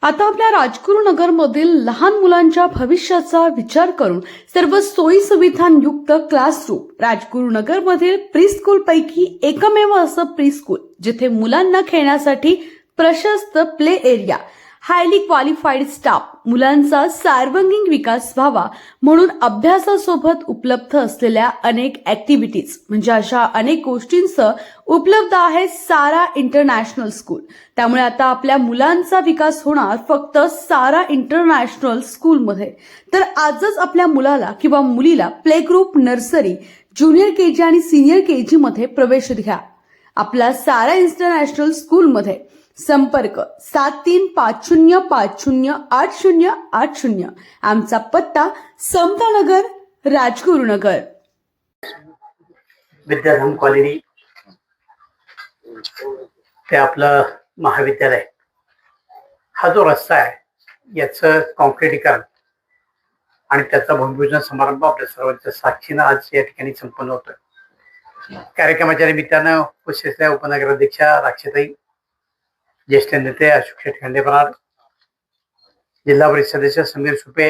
आता आपल्या राजगुरुनगरमधील लहान मुलांच्या भविष्याचा विचार करून सर्व सोयी सुविधांयुक्त क्लासरूम राजगुरुनगरमधील प्रीस्कूल पैकी एकमेव असं प्रीस्कूल जिथे मुलांना खेळण्यासाठी प्रशस्त play area, highly qualified staff, मुलांचा सर्वांगीण विकास व्हावा म्हणून अभ्यासासोबत उपलब्ध असलेल्या अनेक ऍक्टिव्हिटीज म्हणजे अशा अनेक गोष्टींचं उपलब्ध आहे सारा इंटरनॅशनल स्कूल. त्यामुळे आता आपल्या मुलांचा विकास होणार फक्त सारा इंटरनॅशनल स्कूलमध्ये. तर आजच आपल्या मुलाला किंवा मुलीला play group, nursery, junior KG आणि सिनियर केजी मध्ये प्रवेश घ्या. आपला सारा इंटरनॅशनल स्कूलमध्ये संपर्क 7350508080. आमचा पत्ता समतानगर, राजगुरुनगर. विद्याधाम कॉलनी ते आपलं महाविद्यालय, हा जो रस्ता आहे याचं कॉन्क्रिटीकरण आणि त्याचा भूमिपूजन समारंभ आपल्या सर्वांच्या साक्षीनं आज या ठिकाणी संपन्न होतोय. कार्यक्रमाच्या निमित्तानं उपस्थित उपनगराध्यक्षा राक्षताई, ज्येष्ठ नेते अशोक शेठ खंडेपरार, जिल्हा परिषद सदस्य समीर सुपे,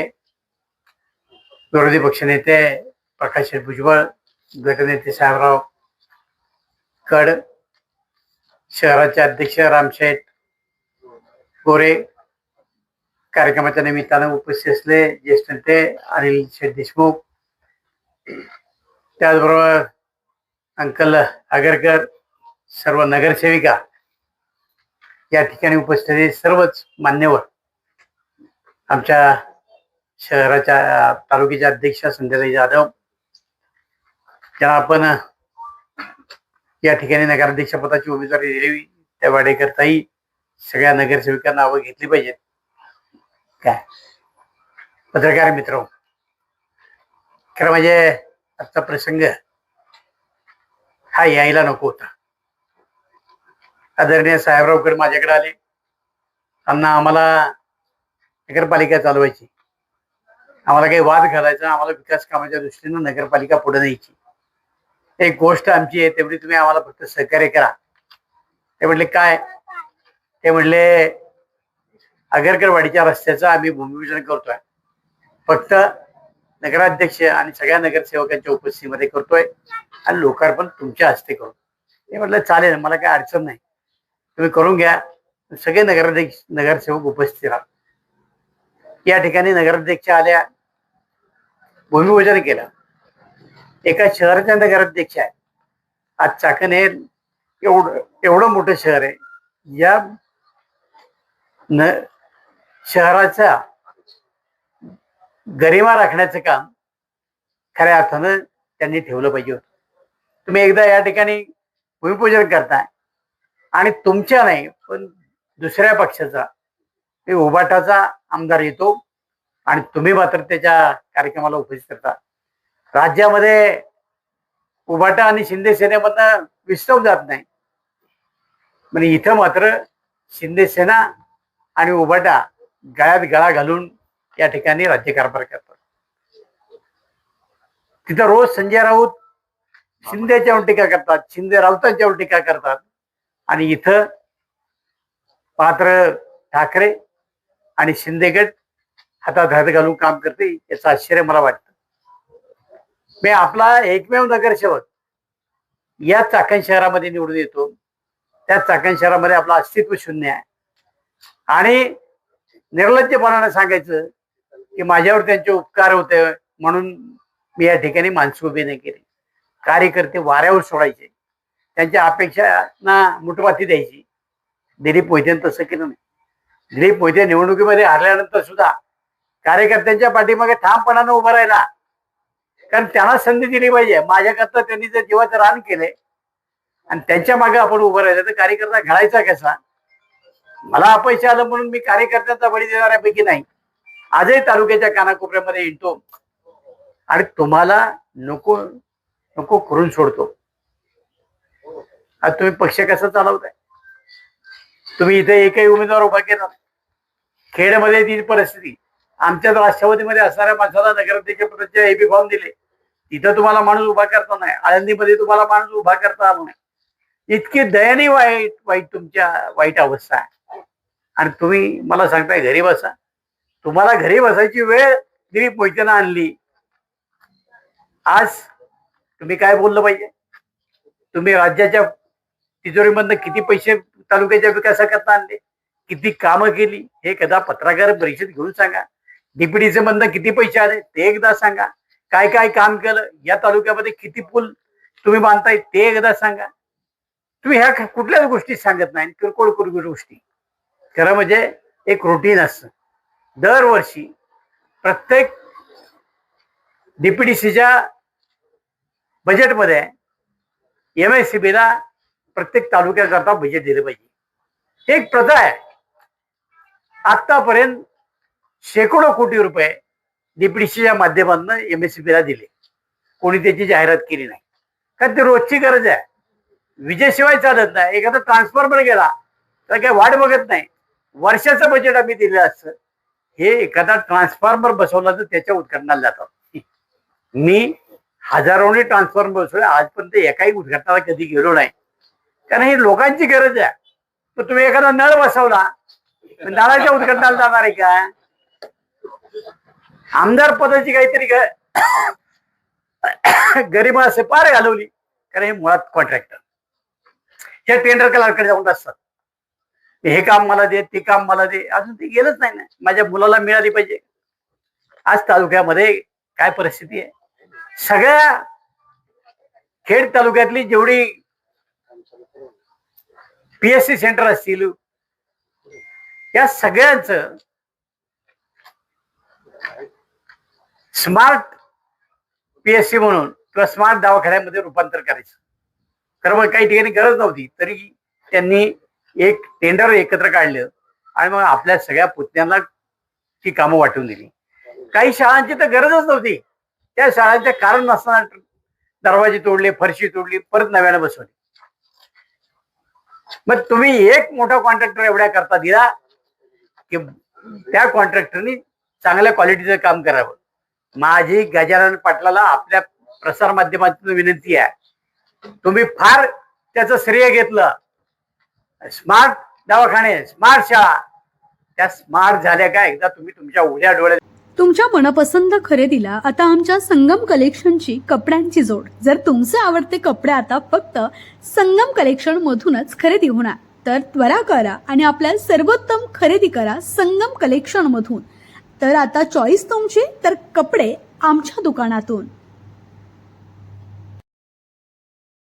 विरोधी पक्षनेते प्रकाश शेठ भुजबळ, गटनेते साहेबराव कड, शहराचे अध्यक्ष रामशेठ गोरे, कार्यक्रमाच्या निमित्तानं उपस्थित असले ज्येष्ठ नेते अनिल शेठ देशमुख, त्याचबरोबर अंकल आगरकर, सर्व नगरसेविका, या ठिकाणी उपस्थित सर्वच मान्यवर, आमच्या शहराच्या तालुक्याच्या अध्यक्ष संध्याताई जाधव, ज्यांना आपण या ठिकाणी नगराध्यक्ष पदाची उमेदवारी दिली त्या वाडेकरताई, सगळ्या नगरसेविकांना नावं घेतली पाहिजेत. काय पत्रकार मित्र, खरं म्हणजे आजचा प्रसंग हा यायला नको होता. आदरणीय साहेबरावकर माझ्याकडे आले, त्यांना आम्हाला नगरपालिका चालवायची, आम्हाला काही वाद घालायचा, आम्हाला विकास कामाच्या दृष्टीनं नगरपालिका पुढे न्यायची. एक गोष्ट आमची आहे तेवढी तुम्ही आम्हाला फक्त सहकार्य करा. ते म्हणले काय? ते म्हणले आगरकरवाडीच्या रस्त्याचं आम्ही भूमिपूजन करतोय, फक्त नगराध्यक्ष आणि सगळ्या नगरसेवकांच्या उपस्थितीमध्ये करतोय आणि लोकार्पण तुमच्या हस्ते करू. ते म्हटलं चालेल, मला काही अडचण नाही, तुम्ही करून घ्या. सगळे नगरसेवक उपस्थित राहा. या ठिकाणी नगराध्यक्ष आल्या, भूमिपूजन केलं. एका शहराच्या नगराध्यक्ष आहे. आज चाकण हे एवढं मोठं शहर आहे, या शहराचा गरिमा राखण्याचं काम खऱ्या अर्थानं त्यांनी ठेवलं पाहिजे होतं. तुम्ही एकदा या ठिकाणी भूमिपूजन करताय आणि तुमच्या नाही पण दुसऱ्या पक्षाचा, उभाटाचा आमदार येतो आणि तुम्ही मात्र त्याच्या कार्यक्रमाला उपस्थित करता. राज्यामध्ये उभाटा आणि शिंदे सेनेमधनं विस्तव जात नाही, म्हणजे इथं मात्र शिंदे सेना आणि उभाटा गळ्यात गळा घालून या ठिकाणी राज्यकारभार करतात. तिथं रोज संजय राऊत शिंदेच्यावर टीका करतात, शिंदे राऊतांच्यावर टीका करतात, आणि इथं मात्र ठाकरे आणि शिंदे गट हातात हात घालून काम करते. याचं आश्चर्य मला वाटतं. मी आपला एकमेव नगरसेवक या चाकण शहरामध्ये निवडून येतो, त्या चाकण शहरामध्ये आपलं अस्तित्व शून्य आहे आणि निर्लज्जपणाने सांगायचं की माझ्यावर त्यांचे उपकार होते म्हणून मी या ठिकाणी माणसं उभी नाही केली. कार्यकर्ते वाऱ्यावर सोडायचे, त्यांच्या अपेक्षांना मुठपाती द्यायची. दिलीप मोहितेनं तसं केलं नाही. दिलीप मोहिते निवडणुकीमध्ये हारल्यानंतर सुद्धा कार्यकर्त्यांच्या पाठीमागे ठामपणानं उभं राहिला, कारण त्यांना संधी दिली पाहिजे. माझ्याकरता त्यांनी जर जीवाचं रान केले आणि त्यांच्या मागे आपण उभं राहिलं तर कार्यकर्ता घडायचा कसा? मला अपयश आलं म्हणून मी कार्यकर्त्यांचा बळी देणाऱ्यापैकी नाही. आजही तालुक्याच्या कानाकोपऱ्यामध्ये येतो आणि तुम्हाला नको नको करून सोडतो. आज तुम्ही पक्ष कसा चालवताय? तुम्ही इथे एकही उमेदवार उभा केला. खेडमध्ये ती परिस्थिती. आमच्या राष्ट्रवादीमध्ये असणाऱ्या माणसाला नगराध्यक्ष पदाचे एबी फॉर्म दिले, तिथं तुम्हाला माणूस उभा करता नाही. आळंदीमध्ये तुम्हाला माणूस उभा करता आला नाही. इतकी दयनीय वाईट तुमच्या वाईट अवस्था आहे. आणि तुम्ही मला सांगताय घरी बसा. तुम्हाला घरी बसायची वेळ दिलीप मोहितेनं आणली. आज तुम्ही काय बोललं पाहिजे? तुम्ही राज्याच्या तिजोरीमधनं किती पैसे तालुक्याच्या विकासाकरता आणले, किती कामं केली हे एकदा पत्रकार परिषद घेऊन सांगा. डीपीडीसी मधनं किती पैसे आले ते एकदा सांगा. काय काय काम केलं, या तालुक्यामध्ये किती पूल तुम्ही बांधताय ते एकदा सांगा. तुम्ही ह्या कुठल्याच गोष्टी सांगत नाही, किरकोळ किरकोळ गोष्टी. खरं म्हणजे एक रुटीन असतं. दरवर्षी प्रत्येक डीपीडीसीच्या बजेटमध्ये MSCBला प्रत्येक तालुक्याकरता बजेट दिलं पाहिजे. हे एक प्रथा आहे. आतापर्यंत शेकडो कोटी रुपये डीपीडीसीच्या माध्यमातून MSCBला दिले. कोणी त्याची जाहिरात केली नाही, कारण ती रोजची गरज आहे. विजेशिवाय चालत नाही. एखादा ट्रान्सफॉर्मर गेला तर काय वाट बघत नाही. वर्षाचं बजेट आम्ही दिलं असतं. हे एखादा ट्रान्सफॉर्मर बसवला तर त्याच्या उद्घाटनाला जातात. मी हजारोने ट्रान्सफॉर्मर बसवले, आजपर्यंत एकाही उद्घाटनाला कधी गेलो नाही, कारण ही लोकांची गरज आहे. तर तुम्ही एखादा नळ बसवला, नळाच्या उद्घाटनाला जाणार आहे का? आमदार पदाची काहीतरी गरीब असे पार घालवली, कारण हे मुळात कॉन्ट्रॅक्टर हे टेंडर क्लार्ककडे जाऊन असतात. हे काम मला दे, ते काम मला दे. अजून ते गेलंच नाही ना. माझ्या मुलाला मिळाली पाहिजे. आज तालुक्यामध्ये काय परिस्थिती आहे? सगळ्या खेड तालुक्यातली जेवढी PSC सेंटर असतील, या सगळ्यांचं स्मार्ट PSC म्हणून किंवा स्मार्ट दवाखान्यामध्ये रूपांतर करायचं. खरं मग काही ठिकाणी गरज नव्हती, तरी त्यांनी एक टेंडर एकत्र काढलं आणि मग आपल्या सगळ्या पुतण्यांना ची कामं वाटून दिली. काही शाळांची तर गरजच नव्हती. त्या शाळांच्या कारण नसताना दरवाजे तोडले, फरशी तोडली, परत नव्यानं बसवली. मग तुम्ही एक मोठा कॉन्ट्रॅक्टर एवढ्या करता दिला की त्या कॉन्ट्रॅक्टरनी चांगल्या क्वालिटीचं काम करावं. माझी गजानन पाटलाला आपल्या प्रसार माध्यमातून विनंती आहे, तुम्ही फार त्याचं श्रेय घेतलं. स्मार्ट दवाखाने, स्मार्ट शाळा, त्या स्मार्ट झाल्या का एकदा तुम्ही तुमच्या उघड्या डोळ्यात. तुमच्या मनपसंत खरेदीला आता आमच्या संगम कलेक्शनची कपड्यांची जोड. जर तुमचे आवडते कपडे आता फक्त संगम कलेक्शन मधूनच खरेदी होणार, तर त्वरा करा आणि आपल्या सर्वोत्तम खरेदी करा संगम कलेक्शन मधून. तर आता चॉईस तुमची, तर कपडे आमच्या दुकानातून.